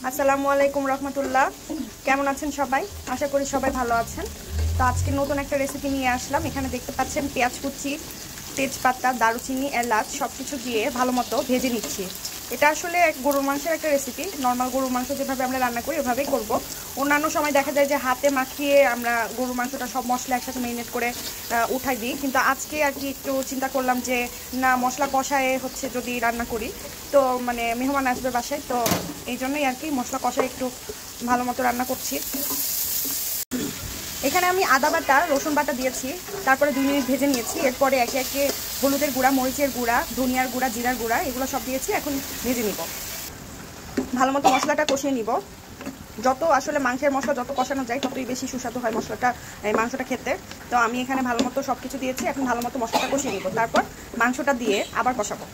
আসসালামু আলাইকুম রহমতুল্লাহ। কেমন আছেন সবাই? আশা করি সবাই ভালো আছেন। তো আজকে নতুন একটা রেসিপি নিয়ে আসলাম। এখানে দেখতে পাচ্ছেন পেঁয়াজ কুচি, তেজপাতা, দারুচিনি, এলাচ সব কিছু দিয়ে ভালো মতো ভেজে নিচ্ছি। এটা আসলে গরুর মাংসের একটা রেসিপি। নর্মাল গরুর মাংস যেভাবে আমরা রান্না করি ওভাবেই করব। অন্যান্য সময় দেখা যায় যে হাতে মাখিয়ে আমরা গরুর মাংসটা সব মশলা একসাথে মেরিনেট করে উঠাই দিই, কিন্তু আজকে আর কি একটু চিন্তা করলাম যে না, মশলা কষায় হচ্ছে যদি রান্না করি তো মানে মেহমান আসবে বাসায়, তো এই জন্যই আর কি মশলা কষায় একটু ভালো মতো রান্না করছি। এখানে আমি আদা বাটা, রসুন বাটা দিয়েছি, তারপরে 2 মিনিট ভেজে নিয়েছি। এরপরে একে একে হলুদের গুঁড়া, মরিচের গুঁড়া, ধনিয়ার গুঁড়া, জিরার গুঁড়া এগুলো সব দিয়েছি। এখন ভেজে নিব, ভালো মতো মশলাটা কষিয়ে নিব। যত আসলে মাংসের মশলা যত কষানো যায় ততই বেশি সুস্বাদু হয় মশলাটা, মাংসটা খেতে। তো আমি এখানে ভালো মতো সব কিছু দিয়েছি। এখন ভালো মতো মশলাটা কষিয়ে নিব, তারপর মাংসটা দিয়ে আবার কষাবো।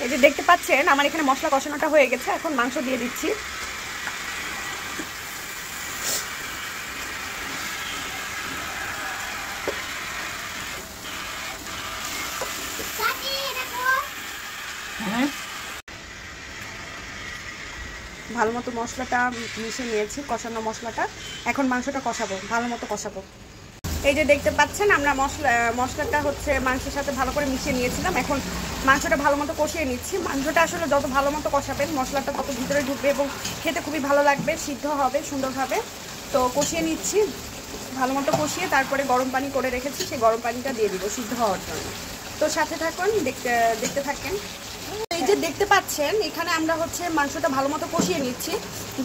এই যে দেখতে পাচ্ছেন আমার এখানে মশলা কষানোটা হয়ে গেছে। এখন মাংস দিয়ে দিচ্ছি। ভালো মতো মশলাটা মিশিয়ে নিয়েছি, কষানো মশলাটা। এখন মাংসটা কষাবো, ভালো মতো কষাবো। এই যে দেখতে পাচ্ছেন আমরা মশলাটা হচ্ছে মাংসের সাথে ভালো করে মিশিয়ে নিয়েছিলাম। এখন মাংসটা ভালো মতো কষিয়ে নিচ্ছি। মাংসটা আসলে যত ভালো মতো কষাবেন মশলাটা তত ভিতরে ঢুকবে এবং খেতে খুবই ভালো লাগবে, সিদ্ধ হবে সুন্দরভাবে। তো কষিয়ে নিচ্ছি, ভালো মতো কষিয়ে তারপরে গরম পানি করে রেখেছি, সেই গরম পানিটা দিয়ে দিব সিদ্ধ হওয়ার জন্য। তো সাথে থাকুন, দেখতে থাকেন। এই যে দেখতে পাচ্ছেন এখানে আমরা হচ্ছে মাংসটা ভালো মতো কষিয়ে নিচ্ছি।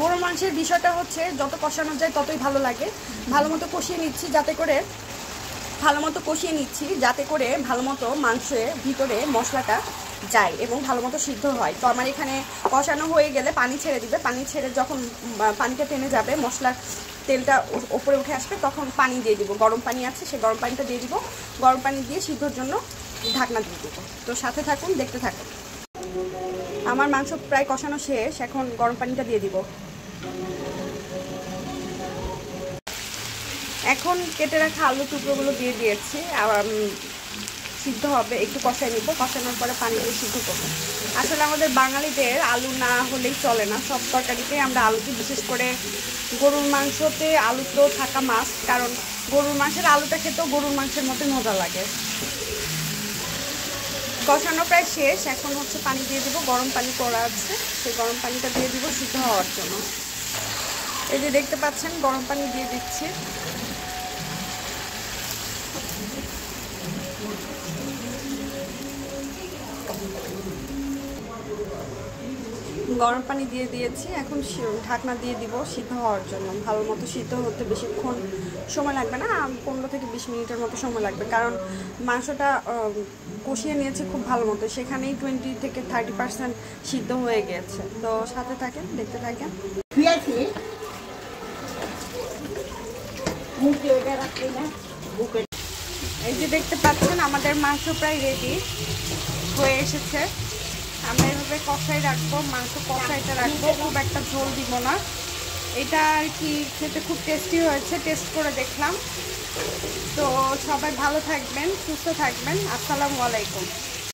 গরুর মাংসের বিষয়টা হচ্ছে যত কষানো যায় ততই ভালো লাগে। ভালো মতো কষিয়ে নিচ্ছি যাতে করে ভালো মতো মাংসের ভিতরে মশলাটা যায় এবং ভালো মতো সিদ্ধ হয়। তো আমার এখানে কষানো হয়ে গেলে পানি ছেড়ে দিবে। পানি ছেড়ে যখন পানিটা টেনে যাবে, মশলার তেলটা ওপরে উঠে আসবে, তখন পানি দিয়ে দিব। গরম পানি আছে, সেই গরম পানিটা দিয়ে দিব। গরম পানি দিয়ে সিদ্ধর জন্য ঢাকনা দিয়ে দিব। তো সাথে থাকুন, দেখতে থাকুন। আমার মাংস প্রায় কষানো শেষ। এখন গরম পানিটা দিয়ে দিব। এখন কেটে রাখা আলু টুকরোগুলো দিয়ে দিয়েছি। সিদ্ধ হবে, একটু কষাই নিব। কষানোর পরে পানি দিয়ে সিদ্ধ করব। আসলে আমাদের বাঙালিদের আলু না হলেই চলে না। সব তরকারিতেই আমরা আলুকে, বিশেষ করে গরুর মাংসতে আলু তো থাকা মাস্ট, কারণ গরুর মাংসের আলুটা খেতেও গরুর মাংসের মতো মজা লাগে। কষানো প্রায় শেষ। এখন হচ্ছে পানি দিয়ে দিব, গরম পানি করা আছে, সেই গরম পানিটা দিয়ে দিব সিদ্ধ হওয়ার জন্য। এই যে দেখতে পাচ্ছেন গরম পানি দিয়ে দিচ্ছি। গরম পানি দিয়ে দিয়েছি। এখন ঢাকনা দিয়ে দিব সিদ্ধ হওয়ার জন্য। ভালো মতো সিদ্ধ হতে বেশিক্ষণ সময় লাগবে না, 15 থেকে 20 মিনিটের মতো সময় লাগবে, কারণ মাংসটা কষিয়ে নিয়েছে খুব ভালো মতো। সেখানেই 20 থেকে 30% সিদ্ধ হয়ে গিয়েছে। তো সাথে থাকেন, দেখতে থাকেন। এই যে দেখতে পাচ্ছেন আমাদের মাংস প্রায় রেডি হয়ে এসেছে। আমরা এভাবে কষাই রাখবো, মাংস কষাইটা রাখবো, খুব একটা ঝোল দিব না। এটা আর কি খেতে খুব টেস্টি হয়েছে, টেস্ট করে দেখলাম। তো সবাই ভালো থাকবেন, সুস্থ থাকবেন। আসসালামু আলাইকুম।